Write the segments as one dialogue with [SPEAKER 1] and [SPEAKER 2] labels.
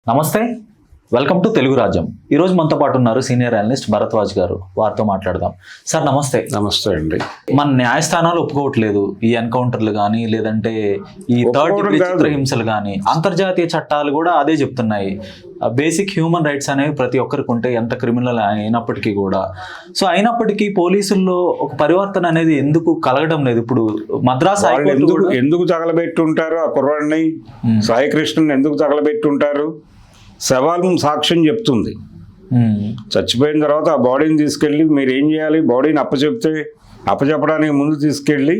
[SPEAKER 1] నమస్తే, welcome to Telugu రాజ్యం. ఈరోజు మనతో పాటు ఉన్నారు సీనియర్ అనలిస్ట్ భరద్వాజ్ గారు. వారితో మాట్లాడదాం. సార్ నమస్తే.
[SPEAKER 2] నమస్తే అండి.
[SPEAKER 1] మన న్యాయస్థానాలు ఒప్పుకోవట్లేదు ఈ ఎన్కౌంటర్లు కానీ, లేదంటే ఈ థర్డ్ డిగ్రీ చిత్రహింసలు కానీ. అంతర్జాతీయ చట్టాలు కూడా అదే చెప్తున్నాయి. బేసిక్ హ్యూమన్ రైట్స్ అనేవి ప్రతి ఒక్కరికి ఉంటే, ఎంత క్రిమినల్ అయినప్పటికీ కూడా. సో అయినప్పటికీ పోలీసుల్లో ఒక పరివర్తన అనేది ఎందుకు కలగడం లేదు? ఇప్పుడు మద్రాస్
[SPEAKER 2] ఎందుకు తగలబెట్టుంటారు ఆ కుర్రాడిని? సాయి కృష్ణని ఎందుకు తగలబెట్టుంటారు? శవాలను సాక్ష్యం చెప్తుంది. చచ్చిపోయిన తర్వాత ఆ బాడీని తీసుకెళ్ళి మీరు ఏం చేయాలి? బాడీని అప్పచెప్పడానికి ముందు తీసుకెళ్ళి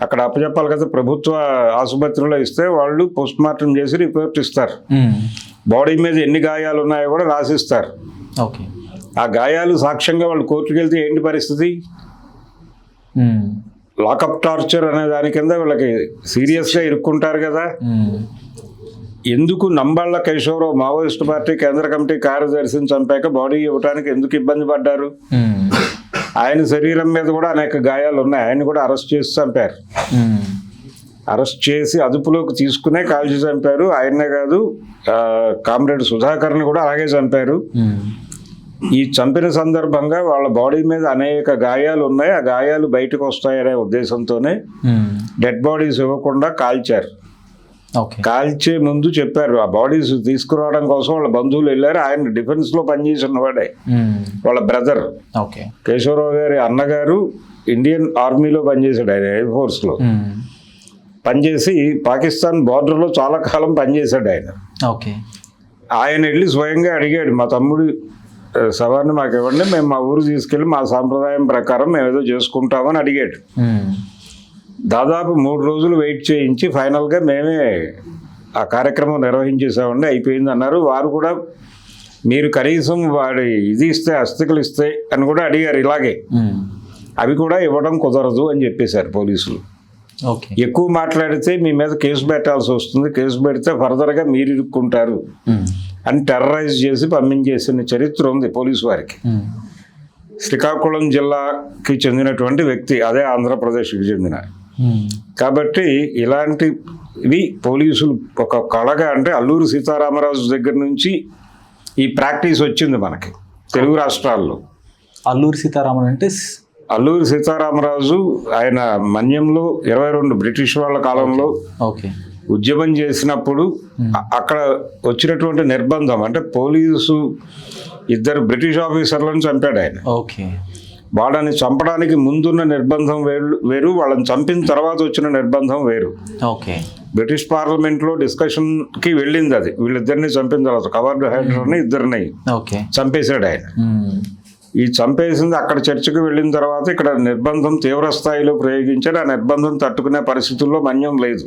[SPEAKER 2] అక్కడ అప్పచెప్పాలి కదా. ప్రభుత్వ ఆసుపత్రిలో ఇస్తే వాళ్ళు పోస్ట్ మార్టం చేసి రిపోర్ట్ ఇస్తారు. బాడీ మీద ఎన్ని గాయాలు ఉన్నాయో కూడా రాసిస్తారు. ఆ గాయాలు సాక్ష్యంగా వాళ్ళు కోర్టుకు వెళ్తే ఏంటి పరిస్థితి? లాకప్ టార్చర్ అనే దాని కింద వీళ్ళకి సీరియస్గా ఇరుక్కుంటారు కదా. ఎందుకు నంబాళ్ళ కేశవరావు మావోయిస్ట్ పార్టీ కేంద్ర కమిటీ కార్యదర్శిని చంపాక బాడీ ఇవ్వడానికి ఎందుకు ఇబ్బంది పడ్డారు? ఆయన శరీరం మీద కూడా అనేక గాయాలు ఉన్నాయి. ఆయన కూడా అరెస్ట్ చేసి చంపారు. అరెస్ట్ చేసి అదుపులోకి తీసుకునే కాల్చి చంపారు. ఆయన్నే కాదు, కామ్రేడ్ సుధాకర్ని కూడా అలాగే చంపారు. ఈ చంపిన సందర్భంగా వాళ్ళ బాడీ మీద అనేక గాయాలు ఉన్నాయి. ఆ గాయాలు బయటకు వస్తాయనే ఉద్దేశంతోనే డెడ్ బాడీస్ ఇవ్వకుండా కాల్చారు. కాల్చే ముందు చెప్పారు ఆ బాడీస్ తీసుకురావడం కోసం వాళ్ళ బంధువులు వెళ్ళారు. ఆయన డిఫెన్స్ లో పనిచేసిన వాడే. వాళ్ళ బ్రదర్ కేశవరావు గారి అన్నగారు ఇండియన్ ఆర్మీలో పనిచేశాడు. ఆయన ఎయిర్ ఫోర్స్ లో పనిచేసి పాకిస్తాన్ బార్డర్ లో చాలా కాలం పనిచేశాడు ఆయన. ఆయన వెళ్ళి స్వయంగా అడిగాడు, మా తమ్ముడు సవార్ని మాకు ఇవ్వండి, మేము మా ఊరు తీసుకెళ్ళి మా సాంప్రదాయం ప్రకారం మేము ఏదో చేసుకుంటామని అడిగాడు. దాదాపు 3 రోజులు వెయిట్ చేయించి ఫైనల్గా మేమే ఆ కార్యక్రమం నిర్వహించేసామండి, అయిపోయింది అన్నారు. వారు కూడా మీరు కనీసం వాడి ఇది ఇస్తే అస్థికలు ఇస్తే అని కూడా అడిగారు. ఇలాగే అవి కూడా ఇవ్వడం కుదరదు అని చెప్పేశారు పోలీసులు. ఎక్కువ మాట్లాడితే మీ మీద కేసు పెట్టాల్సి వస్తుంది, కేసు పెడితే ఫర్దర్గా మీరు ఇరుక్కుంటారు అని టెర్రరైజ్ చేసి పంపించేసిన చరిత్ర ఉంది పోలీసు వారికి. శ్రీకాకుళం జిల్లాకి చెందినటువంటి వ్యక్తి, అదే ఆంధ్రప్రదేశ్కి చెందిన. కాబట్టి ఇలాంటివి పోలీసులు ఒక కళగా, అంటే అల్లూరి సీతారామరాజు దగ్గర నుంచి ఈ ప్రాక్టీస్ వచ్చింది మనకి తెలుగు రాష్ట్రాల్లో.
[SPEAKER 1] అల్లూరి సీతారామన్ అంటే
[SPEAKER 2] అల్లూరి సీతారామరాజు ఆయన మన్యంలో 22 బ్రిటిష్ వాళ్ళ కాలంలో ఉద్యమం చేసినప్పుడు అక్కడ వచ్చినటువంటి నిర్బంధం, అంటే పోలీసు 2 బ్రిటిష్ ఆఫీసర్లను చంపాడు ఆయన. వాళ్ళని చంపడానికి ముందున్న నిర్బంధం వేరు, వాళ్ళని చంపిన తర్వాత వచ్చిన నిర్బంధం వేరు. బ్రిటిష్ పార్లమెంట్ లో డిస్కషన్ కి వెళ్ళింది అది. వీళ్ళిద్దరిని చంపిన తర్వాత కవర్డ్ హైడర్ని 2 చంపేశాడు ఆయన. ఈ చంపేసింది అక్కడ చర్చకు వెళ్ళిన తర్వాత ఇక్కడ నిర్బంధం తీవ్ర స్థాయిలో ప్రయోగించాడు. ఆ నిర్బంధం తట్టుకునే పరిస్థితుల్లో మన్యం లేదు.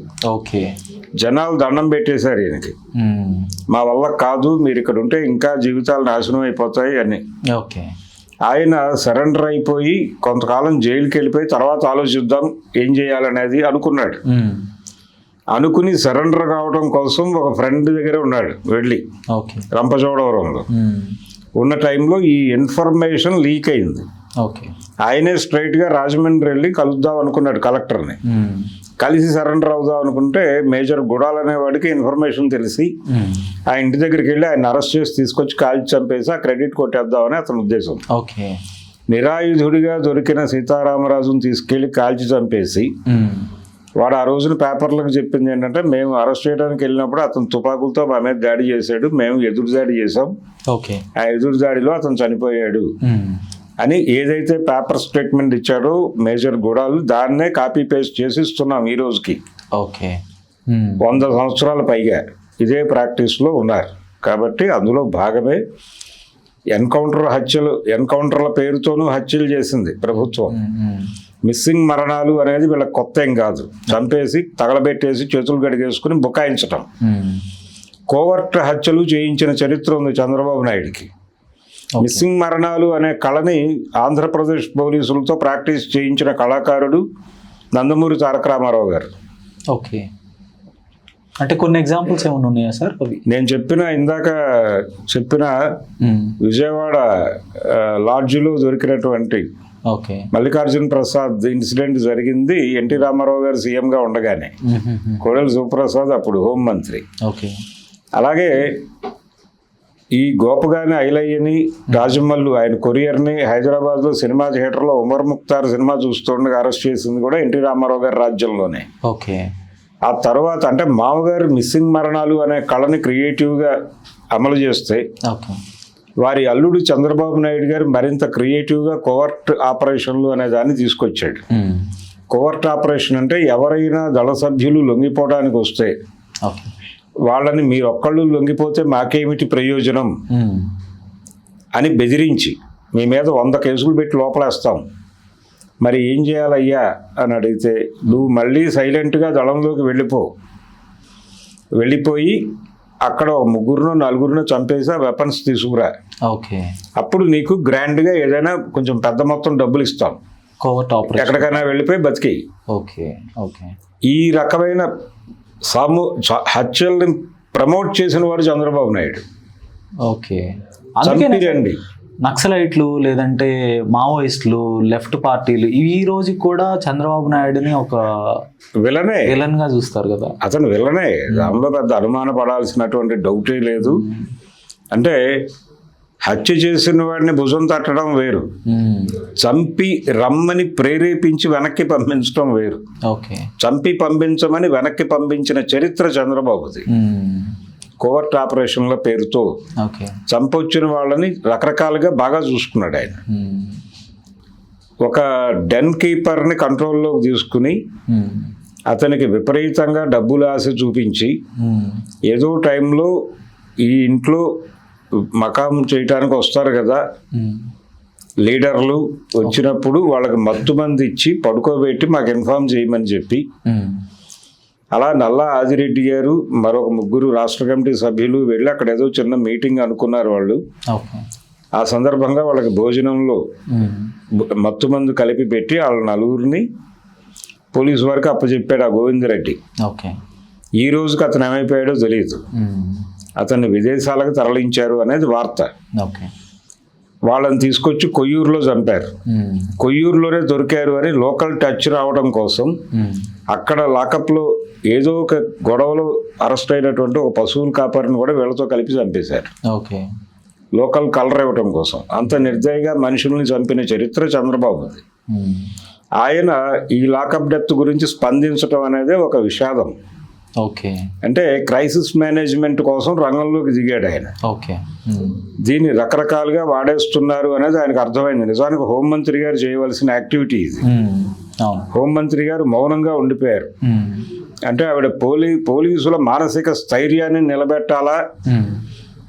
[SPEAKER 2] జనాలు దండం పెట్టేశారు ఈయనకి, మా వల్ల కాదు, మీరు ఇక్కడ ఉంటే ఇంకా జీవితాలు నాశనం అయిపోతాయి అని. ఆయన సరెండర్ అయిపోయి కొంతకాలం జైలుకి వెళ్ళిపోయి తర్వాత ఆలోచిద్దాం ఏం చేయాలనేది అనుకున్నాడు. అనుకుని సరెండర్ కావడం కోసం ఒక ఫ్రెండ్ దగ్గర ఉన్నాడు వెళ్ళి రంపచోడవరంలో. ఉన్న టైంలో ఈ ఇన్ఫర్మేషన్ లీక్ అయింది. ఆయనే స్ట్రైట్ గా రాజమండ్రి వెళ్ళి కలుద్దాం అనుకున్నాడు కలెక్టర్ని. కలిసి సరెండర్ అవుదాం అనుకుంటే మేజర్ గుడాల్ అనేవాడికి ఇన్ఫర్మేషన్ తెలిసి ఆ ఇంటి దగ్గరికి వెళ్ళి ఆయన అరెస్ట్ చేసి తీసుకొచ్చి కాల్చి చంపేసి ఆ క్రెడిట్ కొట్టేద్దామని అతని ఉద్దేశం. నిరాయుధుడిగా దొరికిన సీతారామరాజును తీసుకెళ్లి కాల్చి చంపేసి వాడు ఆ రోజున పేపర్లకు చెప్పింది ఏంటంటే, మేము అరెస్ట్ చేయడానికి వెళ్ళినప్పుడు అతను తుపాకులతో మా మీద దాడి చేశాడు, మేము ఎదురు దాడి చేసాం, ఆ ఎదురు దాడిలో అతను చనిపోయాడు అని ఏదైతే పేపర్ స్టేట్మెంట్ ఇచ్చాడో మేజర్ గుడాలు, దాన్నే కాపీ పేస్ట్ చేసి ఇస్తున్నాం ఈ రోజుకి. 100 సంవత్సరాల పైగా ఇదే ప్రాక్టీస్లో ఉన్నారు. కాబట్టి అందులో భాగమే ఎన్కౌంటర్ల పేరుతోనూ హత్యలు చేసింది ప్రభుత్వం. మిస్సింగ్ మరణాలు అనేది వీళ్ళకి కొత్త ఏం కాదు. చంపేసి తగలబెట్టేసి చేతులు గడిగేసుకుని బుకాయించటం. కోవర్ట్ హత్యలు చేయించిన చరిత్ర ఉంది చంద్రబాబు నాయుడికి. మిస్సింగ్ మరణాలు అనే కళని ఆంధ్రప్రదేశ్ పోలీసులతో ప్రాక్టీస్ చేయించిన కళాకారుడు నందమూరి తారక రామారావు గారు.
[SPEAKER 1] అంటే కొన్ని ఎగ్జాంపుల్స్ ఏమైనా ఉన్నాయా సార్?
[SPEAKER 2] నేను ఇందాక చెప్పిన విజయవాడ లాడ్జిలో దొరికినటువంటి మల్లికార్జున ప్రసాద్ ఇన్సిడెంట్ జరిగింది ఎన్టీ రామారావు గారు సీఎంగా ఉండగానే. కోడెల శివప్రసాద్ అప్పుడు హోంమంత్రి. అలాగే ఈ గోపగాని ఐలయ్యని రాజమల్లు ఆయన కొరియర్ని హైదరాబాద్లో సినిమా థియేటర్లో ఉమర్ ముక్తార్ సినిమా చూస్తుండగా అరెస్ట్ చేసింది కూడా ఎన్టీ రామారావు గారి రాజ్యంలోనే.
[SPEAKER 1] ఓకే.
[SPEAKER 2] ఆ తర్వాత అంటే మామగారు మిస్సింగ్ మరణాలు అనే కళని క్రియేటివ్గా అమలు చేస్తే వారి అల్లుడు చంద్రబాబు నాయుడు గారు మరింత క్రియేటివ్గా కోవర్ట్ ఆపరేషన్లు అనే దాన్ని తీసుకొచ్చాడు. కోవర్ట్ ఆపరేషన్ అంటే ఎవరైనా దళ సభ్యులు లొంగిపోవడానికి వస్తే వాళ్ళని మీరు ఒక్కళ్ళు లొంగిపోతే మాకేమిటి ప్రయోజనం అని బెదిరించి మీ మీద 100 కేసులు పెట్టి లోపలేస్తాం, మరి ఏం చేయాలయ్యా అని అడిగితే నువ్వు మళ్ళీ సైలెంట్గా దళంలోకి వెళ్ళిపోయి అక్కడ 3-4 చంపేసి ఆ వెపన్స్ తీసుకురా, అప్పుడు నీకు గ్రాండ్గా ఏదైనా కొంచెం పెద్ద మొత్తం డబ్బులు ఇస్తాం, ఎక్కడికైనా వెళ్ళిపోయి బతికేయి. ఈ రకమైన హత్యల్ని ప్రమోట్ చేసిన వాడు చంద్రబాబు నాయుడు. చంపిరండి
[SPEAKER 1] నక్సలైట్లు లేదంటే మావోయిస్టులు, లెఫ్ట్ పార్టీలు ఈ రోజు కూడా చంద్రబాబు నాయుడుని ఒక విలన్ గా చూస్తారు కదా.
[SPEAKER 2] అతను విలనే, దానిలో పెద్ద అనుమాన పడాల్సినటువంటి డౌటే లేదు. అంటే హత్య చేసిన వాడిని భుజం తట్టడం వేరు, చంపి రమ్మని ప్రేరేపించి వెనక్కి పంపించడం వేరు. చంపి పంపించమని వెనక్కి పంపించిన చరిత్ర చంద్రబాబుది. కోవర్ట్ ఆపరేషన్ల పేరుతో చంపొచ్చిన వాళ్ళని రకరకాలుగా బాగా చూసుకున్నాడు ఆయన. ఒక డెన్ కీపర్ని కంట్రోల్లోకి తీసుకుని అతనికి విపరీతంగా డబ్బులు ఆశ చూపించి ఏదో టైంలో ఈ ఇంట్లో మకాం చేయటానికి వస్తారు కదా లీడర్లు, వచ్చినప్పుడు వాళ్ళకి మత్తు మంది ఇచ్చి పడుకోబెట్టి మాకు ఇన్ఫార్మ్ చేయమని చెప్పి అలా నల్లా ఆదిరెడ్డి గారు మరొక 3 రాష్ట్ర కమిటీ సభ్యులు వెళ్ళి అక్కడ ఏదో చిన్న మీటింగ్ అనుకున్నారు వాళ్ళు. ఆ సందర్భంగా వాళ్ళకి భోజనంలో మత్తు మందు కలిపి పెట్టి వాళ్ళ 4 పోలీసు వరకు అప్పచెప్పాడు ఆ గోవిందరెడ్డి. ఈ రోజుకి అతను ఏమైపోయాడో తెలియదు. అతన్ని విదేశాలకు తరలించారు అనేది వార్త. వాళ్ళని తీసుకొచ్చి కొయ్యూరులో చంపారు. కొయ్యూరులోనే దొరికారు అని లోకల్ టచ్ రావడం కోసం అక్కడ లాకప్లో ఏదో ఒక గొడవలో అరెస్ట్ అయినటువంటి ఒక పశువుల కాపరిని కూడా వీళ్ళతో కలిపి చంపేశారు. లోకల్ కలర్ ఇవ్వటం కోసం. అంత నిర్దయగా మనుషుల్ని చంపిన చరిత్ర చంద్రబాబుది. ఆయన ఈ లాకప్ డెత్ గురించి స్పందించడం అనేది ఒక విషాదం. అంటే క్రైసిస్ మేనేజ్మెంట్ కోసం రంగంలోకి దిగాడు ఆయన. దీన్ని రకరకాలుగా వాడేస్తున్నారు అనేది ఆయనకు అర్థమైంది. నిజానికి హోంమంత్రి గారు చేయవలసిన యాక్టివిటీ ఇది. హోంమంత్రి గారు మౌనంగా ఉండిపోయారు. అంటే ఆవిడ పోలీసుల మానసిక స్థైర్యాన్ని నిలబెట్టాలా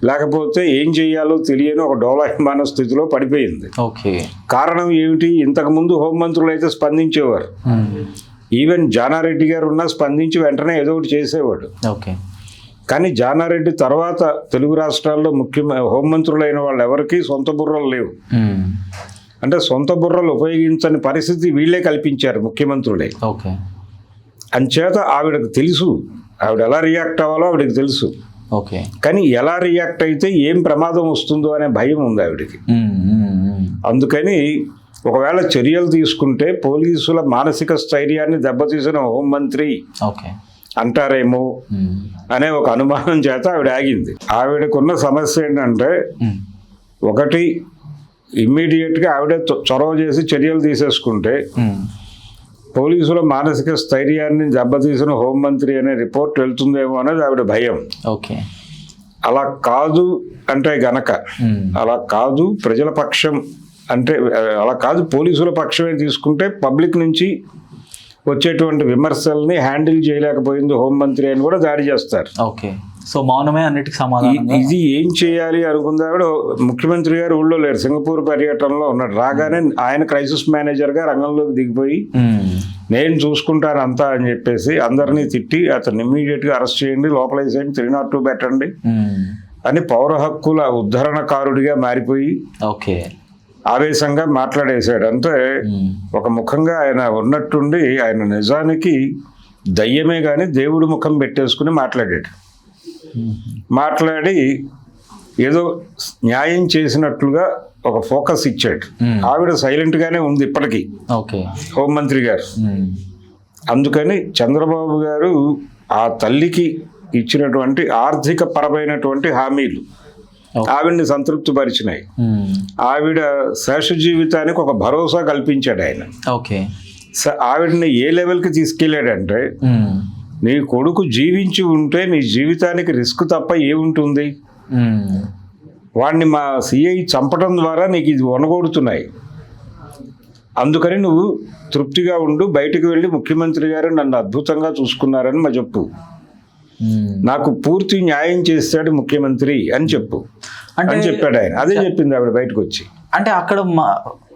[SPEAKER 2] లేకపోతే ఏం చెయ్యాలో తెలియని ఒక డోలాయమాన స్థితిలో పడిపోయింది. కారణం ఏమిటి? ఇంతకుముందు హోంమంత్రులు అయితే స్పందించేవారు. ఈవెన్ జానారెడ్డి గారు ఉన్నా స్పందించి వెంటనే ఏదో ఒకటి చేసేవాడు. కానీ జానారెడ్డి తర్వాత తెలుగు రాష్ట్రాల్లో హోంమంత్రులైన వాళ్ళు ఎవరికి సొంత బుర్రలు లేవు. అంటే సొంత బుర్రలు ఉపయోగించని పరిస్థితి వీళ్ళే కల్పించారు ముఖ్యమంత్రులే. అంచేత ఆవిడకు తెలుసు ఆవిడ ఎలా రియాక్ట్ అవ్వాలో ఆవిడకి తెలుసు. కానీ ఎలా రియాక్ట్ అయితే ఏం ప్రమాదం వస్తుందో అనే భయం ఉంది ఆవిడకి. అందుకని ఒకవేళ చర్యలు తీసుకుంటే పోలీసుల మానసిక స్థైర్యాన్ని దెబ్బతీసిన హోంమంత్రి అంటారేమో అనే ఒక అనుమానం చేత ఆవిడ ఆగింది. ఆవిడకున్న సమస్య ఏంటంటే, ఒకటి ఇమ్మీడియట్గా ఆవిడే చొరవ చేసి చర్యలు తీసేసుకుంటే పోలీసుల మానసిక స్థైర్యాన్ని దెబ్బతీసిన హోంమంత్రి అనే రిపోర్ట్ వెళ్తుందేమో అనేది ఆవిడ భయం. అలా కాదు అంటే గనక, అలా కాదు ప్రజల పక్షం అంటే అలా కాదు పోలీసుల పక్షమే తీసుకుంటే పబ్లిక్ నుంచి వచ్చేటువంటి విమర్శల్ని హ్యాండిల్ చేయలేకపోయింది హోంమంత్రి అని కూడా దాడి చేస్తారు.
[SPEAKER 1] సో మౌనమే అన్నిటికీ సమాధానం.
[SPEAKER 2] ఇది ఏం చేయాలి అనుకుంది ఆవిడ. ముఖ్యమంత్రి గారు ఊళ్ళో లేరు, సింగపూర్ పర్యటనలో ఉన్నాడు. రాగానే ఆయన క్రైసిస్ మేనేజర్గా రంగంలోకి దిగిపోయి నేను చూసుకుంటాను అంతా అని చెప్పేసి అందరినీ తిట్టి అతను ఇమ్మీడియట్గా అరెస్ట్ చేయండి, లోపలేసేయండి, 302 పెట్టండి అని పౌర హక్కుల ఉద్ధరణకారుడిగా మారిపోయి ఆవేశంగా మాట్లాడేశాడు. అంటే ఒక ముఖంగా ఆయన ఉన్నట్టుండి ఆయన నిజానికి దయ్యమే కానీ దేవుడి ముఖం పెట్టేసుకుని మాట్లాడాడు. మాట్లాడి ఏదో న్యాయం చేసినట్లుగా ఒక ఫోకస్ ఇచ్చాడు. ఆవిడ సైలెంట్ గానే ఉంది ఇప్పటికీ హోంమంత్రి గారు. అందుకని చంద్రబాబు గారు ఆ తల్లికి ఇచ్చినటువంటి ఆర్థిక పరమైనటువంటి హామీలు ఆవిడ్ని సంతృప్తి పరిచినాయి.
[SPEAKER 1] ఉమ్.
[SPEAKER 2] ఆవిడ శేష జీవితానికి ఒక భరోసా కల్పించాడు ఆయన.
[SPEAKER 1] ఓకే.
[SPEAKER 2] ఆవిడని ఏ లెవెల్కి తీసుకెళ్ళాడంటే,
[SPEAKER 1] ఉమ్.
[SPEAKER 2] నీ కొడుకు జీవించి ఉంటే నీ జీవితానికి రిస్క్ తప్ప ఏముంటుంది,
[SPEAKER 1] ఉమ్.
[SPEAKER 2] వాడిని మా సిఐ చంపడం ద్వారా నీకు ఇది వనగొడుతున్నాయి, అందుకని నువ్వు తృప్తిగా ఉండు, బయటకు వెళ్ళి ముఖ్యమంత్రి గారు నన్ను అద్భుతంగా చూసుకున్నారని మా చెప్పు,
[SPEAKER 1] ఉమ్.
[SPEAKER 2] నాకు పూర్తి న్యాయం చేస్తాడు ముఖ్యమంత్రి అని చెప్పు అని చెప్పాడు ఆయన. అదే చెప్పింది ఆవిడ బయటకు వచ్చి.
[SPEAKER 1] అంటే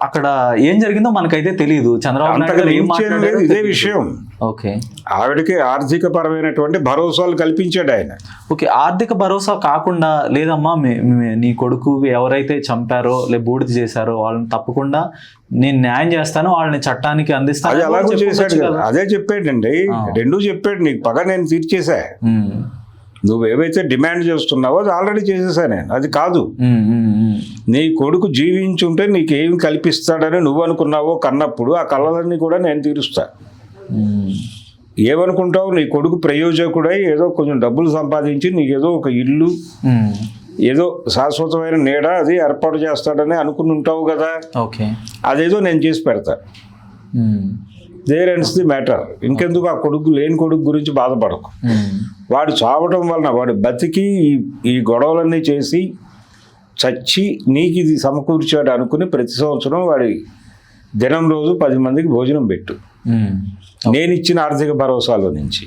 [SPEAKER 1] అక్కడ ఏం జరిగిందో మనకైతే తెలియదు. చంద్రబాబు నాయుడు గారు ఏం మాట్లాడారో
[SPEAKER 2] ఇదే
[SPEAKER 1] తెలీదు.
[SPEAKER 2] విషయం.
[SPEAKER 1] ఓకే.
[SPEAKER 2] ఆవిడకి ఆర్థిక పరమైనటువంటి భరోసాలు కల్పించాడు ఆయన.
[SPEAKER 1] ఓకే. ఆర్థిక భరోసా కాకుండా లేదమ్మా నీ కొడుకు ఎవరైతే చంపారో బూడిద చేశారో వాళ్ళని తప్పకుండా నేను న్యాయం చేస్తాను, వాళ్ళని చట్టానికి అందిస్తాను.
[SPEAKER 2] అది అలాగే చేశాడు కదా, అదే చెప్పాడండి. రెండూ చెప్పాడు. నీకు పగ నేను తీర్చేసా, నువ్వు ఏవైతే డిమాండ్ చేస్తున్నావో అది ఆల్రెడీ చేసేసా నేను. అది కాదు, నీ కొడుకు జీవించుంటే నీకేమి కల్పిస్తాడని నువ్వు అనుకున్నావో కన్నప్పుడు ఆ కళ్ళలన్నీ కూడా నేను తీరుస్తా. ఏమనుకుంటావు, నీ కొడుకు ప్రయోజకుడై ఏదో కొంచెం డబ్బులు సంపాదించి నీకేదో ఒక ఇల్లు, ఏదో శాశ్వతమైన నీడ అది ఏర్పాటు చేస్తాడని అనుకుని ఉంటావు కదా.
[SPEAKER 1] ఓకే.
[SPEAKER 2] అదేదో నేను చేసి పెడతా. There ends the matter. ఇంకెందుకు ఆ కొడుకు, లేని కొడుకు గురించి బాధపడకు. వాడు చావటం వలన వాడు బతికి ఈ గొడవలన్నీ చేసి చచ్చి నీకు ఇది సమకూర్చాడు అనుకుని ప్రతి సంవత్సరం వాడి దినం రోజు 10 మందికి భోజనం పెట్టు, నేను ఇచ్చిన ఆర్థిక భరోసాలో నుంచి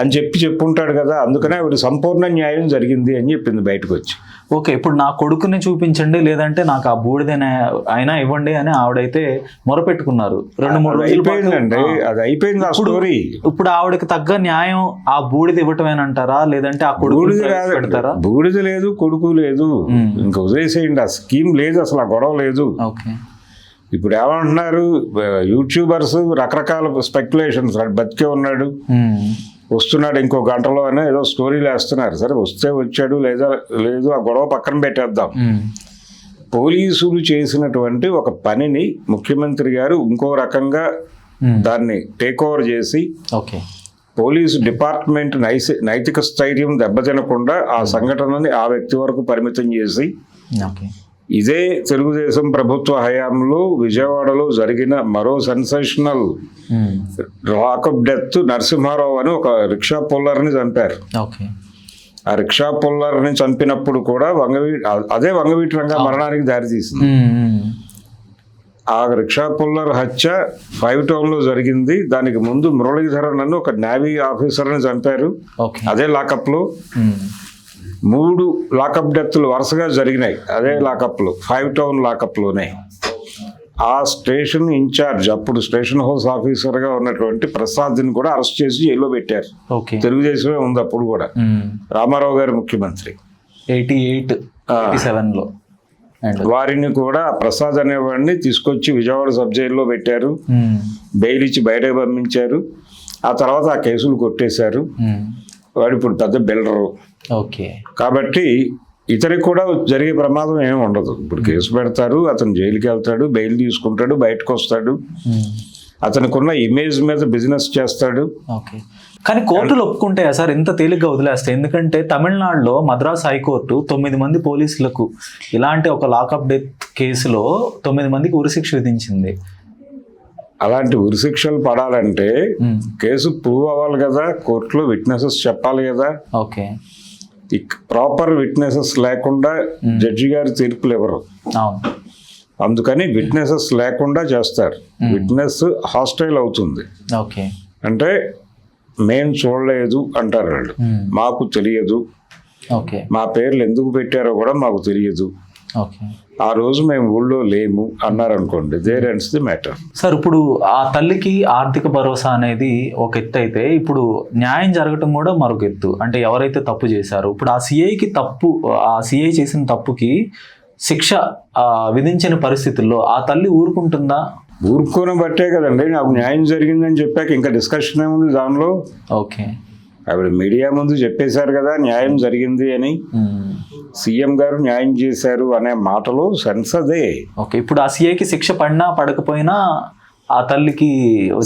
[SPEAKER 2] అని చెప్పుంటాడు కదా. అందుకనే ఆవిడ సంపూర్ణ న్యాయం జరిగింది అని చెప్పింది బయటకు వచ్చి.
[SPEAKER 1] ఓకే. ఇప్పుడు నా కొడుకుని చూపించండి, లేదంటే నాకు ఆ బూడిదైనా అయినా ఇవ్వండి అని ఆవిడైతే మొరపెట్టుకున్నారు. 2-3 రోజులు
[SPEAKER 2] అయిపోయిందండి, అది అయిపోయింది ఆ స్టోరీ.
[SPEAKER 1] ఇప్పుడు ఆవిడకి తగ్గ న్యాయం ఆ బూడిద ఇవ్వటమేనంటారా, లేదంటే ఆ కొడుకు పెడతారా?
[SPEAKER 2] బూడిద లేదు, కొడుకు లేదు, ఇంకా వదిలేసేయండి. ఆ స్కీమ్ లేదు, అసలు ఆ గొడవ లేదు.
[SPEAKER 1] ఓకే.
[SPEAKER 2] ఇప్పుడు ఏమంటున్నారు యూట్యూబర్స్, రకరకాల స్పెక్యులేషన్స్, బతికే ఉన్నాడు, వస్తున్నాడు ఇంకో గంటలో అని ఏదో స్టోరీలు వేస్తున్నారు. సరే, వస్తే వచ్చాడు, లేదా లేదు, ఆ గొడవ పక్కన పెట్టేద్దాం. పోలీసులు చేసినటువంటి ఒక పనిని ముఖ్యమంత్రి గారు ఇంకో రకంగా దాన్ని టేక్ ఓవర్ చేసి, పోలీసు డిపార్ట్మెంట్ నైతిక స్థైర్యం దెబ్బతినకుండా ఆ సంఘటనని ఆ వ్యక్తి వరకు పరిమితం చేసి, ఇదే తెలుగుదేశం ప్రభుత్వ హయాంలో విజయవాడలో జరిగిన మరో సెన్సేషనల్ లాకప్ డెత్, నరసింహారావు అని ఒక రిక్షా పుల్లర్ని చంపారు. ఆ రిక్షా పుల్లర్ని చంపినప్పుడు కూడా అదే వంగవీటి రంగా మరణానికి దారితీసింది. ఆ రిక్షా పుల్లర్ హత్య 5 టౌన్లో జరిగింది. దానికి ముందు మురళీధరన్ అని ఒక నేవీ ఆఫీసర్ని చంపారు, అదే లాకప్లో. 3 లాకప్ డెత్లు వరుసగా జరిగినాయి అదే లాకప్లో, 5 టౌన్ లాకప్లోనే. ఆ స్టేషన్ ఇన్ఛార్జ్, అప్పుడు స్టేషన్ హౌస్ ఆఫీసర్గా ఉన్నటువంటి ప్రసాద్ని కూడా అరెస్ట్ చేసి జైల్లో పెట్టారు. తెలుగుదేశమే ఉంది అప్పుడు కూడా, రామారావు గారు ముఖ్యమంత్రి
[SPEAKER 1] 88-87లో.
[SPEAKER 2] వారిని కూడా, ప్రసాద్ అనేవాడిని తీసుకొచ్చి విజయవాడ సబ్ జైల్లో పెట్టారు, బెయిల్ ఇచ్చి బయటకు పంపించారు. ఆ తర్వాత ఆ కేసులు కొట్టేశారు. వాడు ఇప్పుడు పెద్ద బిల్డరు. కాబట్టి ఇతనికి కూడా జరిగే ప్రమాదం ఏమి ఉండదు. ఇప్పుడు కేసు పెడతారు, అతను జైలుకి వెళ్తాడు, బెయిల్ తీసుకుంటాడు, బయటకు వస్తాడు, అతనికి ఉన్న ఇమేజ్ మీద బిజినెస్ చేస్తాడు.
[SPEAKER 1] కానీ కోర్టులు ఒప్పుకుంటాయా సార్ ఇంత తేలిగ్గా వదిలేస్తాయి? ఎందుకంటే తమిళనాడులో మద్రాస్ హైకోర్టు 9 మంది పోలీసులకు ఇలాంటి ఒక లాకప్ డెత్ కేసులో 9 మందికి ఉరిశిక్ష విధించింది.
[SPEAKER 2] అలాంటి ఉరిశిక్షలు పడాలంటే కేసు ప్రూవ్ అవ్వాలి కదా, కోర్టులో విట్నెసెస్ చెప్పాలి కదా. ప్రాపర్ విట్నెసెస్ లేకుండా జడ్జి గారు తీర్పులు ఇవ్వరు. అందుకని విట్నెసెస్ లేకుండా చేస్తారు. విట్నెస్ హాస్టైల్ అవుతుంది. అంటే మేము చూడలేదు అంటారు వాళ్ళు, మాకు తెలియదు, మా పేర్లు ఎందుకు పెట్టారో కూడా మాకు తెలియదు, ఆ రోజు మేము ఊళ్ళో లేము అన్నారు అనుకోండి, there ends the matter.
[SPEAKER 1] Sir, ఇప్పుడు ఆ తల్లికి ఆర్థిక భరోసా అనేది ఒక ఎత్తు అయితే, ఇప్పుడు న్యాయం జరగటం కూడా మరొక ఎత్తు. అంటే ఎవరైతే తప్పు చేశారో, ఇప్పుడు ఆ సిఐ చేసిన తప్పుకి శిక్ష విధించిన పరిస్థితుల్లో ఆ తల్లి ఊరుకుంటుందా?
[SPEAKER 2] ఊరుకోని బట్టే కదండి నాకు న్యాయం జరిగిందని చెప్పాక ఇంకా డిస్కషన్ ఏముంది దానిలో. ఆవిడ మీడియా ముందు చెప్పేశారు కదా న్యాయం జరిగింది అని, సీఎం గారు న్యాయం చేశారు అనే మాటలో సెన్స్ అదే.
[SPEAKER 1] ఇప్పుడు ఆ సిఐకి శిక్ష పడినా పడకపోయినా ఆ తల్లికి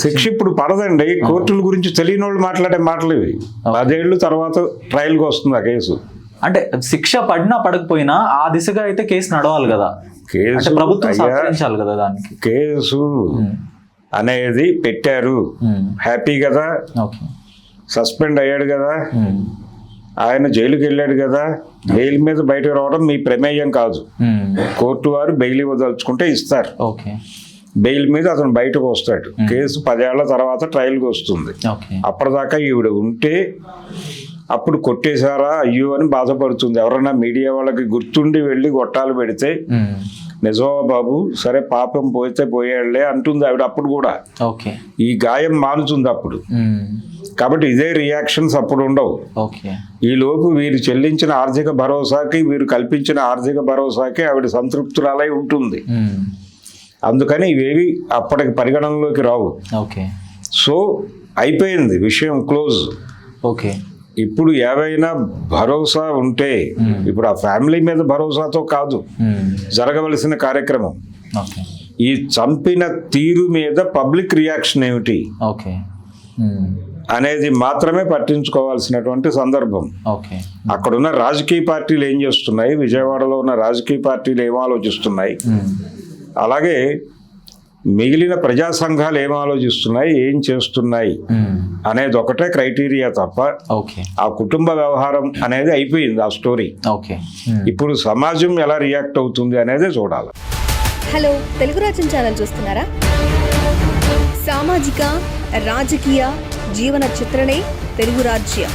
[SPEAKER 2] శిక్ష ఇప్పుడు పడదండి. కోర్టుల గురించి తెలియని వాళ్ళు మాట్లాడే మాటలు ఇవి. 10 ఏళ్ళు తర్వాత ట్రయల్కి వస్తుంది ఆ కేసు.
[SPEAKER 1] అంటే శిక్ష పడినా పడకపోయినా ఆ దిశగా అయితే కేసు నడవాలి కదా, అంటే
[SPEAKER 2] కేసు
[SPEAKER 1] ప్రభుత్వం
[SPEAKER 2] అయ్యా,
[SPEAKER 1] సహకరించాలి కదా దానికి.
[SPEAKER 2] కేసు అనేది పెట్టారు, హ్యాపీ కదా,
[SPEAKER 1] ఓకే.
[SPEAKER 2] సస్పెండ్ అయ్యాడు కదా, ఆయన జైలుకి వెళ్ళాడు కదా, బెయిల్ మీద బయటకు రావడం మీ ప్రమేయం కాదు. కోర్టు వారు బెయిల్ ఇవ్వదలుచుకుంటే ఇస్తారు,
[SPEAKER 1] ఓకే.
[SPEAKER 2] బెయిల్ మీద అతను బయటకు వస్తాడు. కేసు 10 ఏళ్ల తర్వాత ట్రయల్కి వస్తుంది.
[SPEAKER 1] ఓకే.
[SPEAKER 2] అప్పటిదాకా ఈవిడ ఉంటే అప్పుడు కొట్టేశారా అయ్యో అని బాధపడుతుంది. ఎవరన్నా మీడియా వాళ్ళకి గుర్తుండి వెళ్ళి గొట్టాలు పెడితే నిజమా బాబు, సరే పాపం పోతే పోయాడులే అంటుంది ఆవిడ అప్పుడు కూడా.
[SPEAKER 1] ఓకే.
[SPEAKER 2] ఈ గాయం మానుతుంది అప్పుడు. కాబట్టి ఇదే రియాక్షన్స్ అప్పుడు ఉండవు.
[SPEAKER 1] ఓకే.
[SPEAKER 2] ఈ లోపు వీరు చెల్లించిన ఆర్థిక భరోసాకి, వీరు కల్పించిన ఆర్థిక భరోసాకి ఆవిడ సంతృప్తురాలై ఉంటుంది. అందుకని ఇవేవి అప్పటికి పరిగణనలోకి రావు.
[SPEAKER 1] ఓకే.
[SPEAKER 2] సో అయిపోయింది, విషయం క్లోజ్.
[SPEAKER 1] ఓకే.
[SPEAKER 2] ఇప్పుడు ఏవైనా భరోసా ఉంటే, ఇప్పుడు ఆ ఫ్యామిలీ మీద భరోసాతో కాదు జరగవలసిన కార్యక్రమం.
[SPEAKER 1] ఓకే.
[SPEAKER 2] ఈ చంపిన తీరు మీద పబ్లిక్ రియాక్షన్ ఏమిటి
[SPEAKER 1] ఓకే.
[SPEAKER 2] అనేది మాత్రమే పట్టించుకోవాల్సినటువంటి సందర్భం.
[SPEAKER 1] ఓకే.
[SPEAKER 2] అక్కడున్న రాజకీయ పార్టీలు ఏం చేస్తున్నాయి, విజయవాడలో ఉన్న రాజకీయ పార్టీలు ఏం ఆలోచిస్తున్నాయి, అలాగే మిగిలిన ప్రజా సంఘాలు ఏం ఆలోచిస్తున్నాయి, ఏం చేస్తున్నాయి అనేది ఒకటే క్రైటీరియా తప్ప
[SPEAKER 1] ఓకే.
[SPEAKER 2] ఆ కుటుంబ వ్యవహారం అనేది అయిపోయింది, ఆ స్టోరీ.
[SPEAKER 1] ఓకే.
[SPEAKER 2] ఇప్పుడు సమాజం ఎలా రియాక్ట్ అవుతుంది అనేది చూడాలి.
[SPEAKER 3] హలో, తెలుగు రాజ్యం ఛానల్ చూస్తున్నారా? సామాజిక, రాజకీయ, జీవన చిత్రణే తెలుగు రాజ్యం.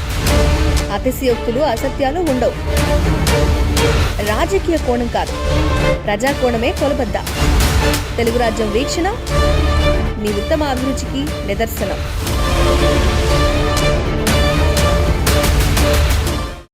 [SPEAKER 3] అతిశయోక్తులు, అసత్యాలు ఉండవు. రాజకీయ కోణం కాదు, ప్రజా కోణమే కొలబద్ద. తెలుగు రాజ్యం వీక్షణ మీ ఉత్తమ అభిరుచికి నిదర్శనం.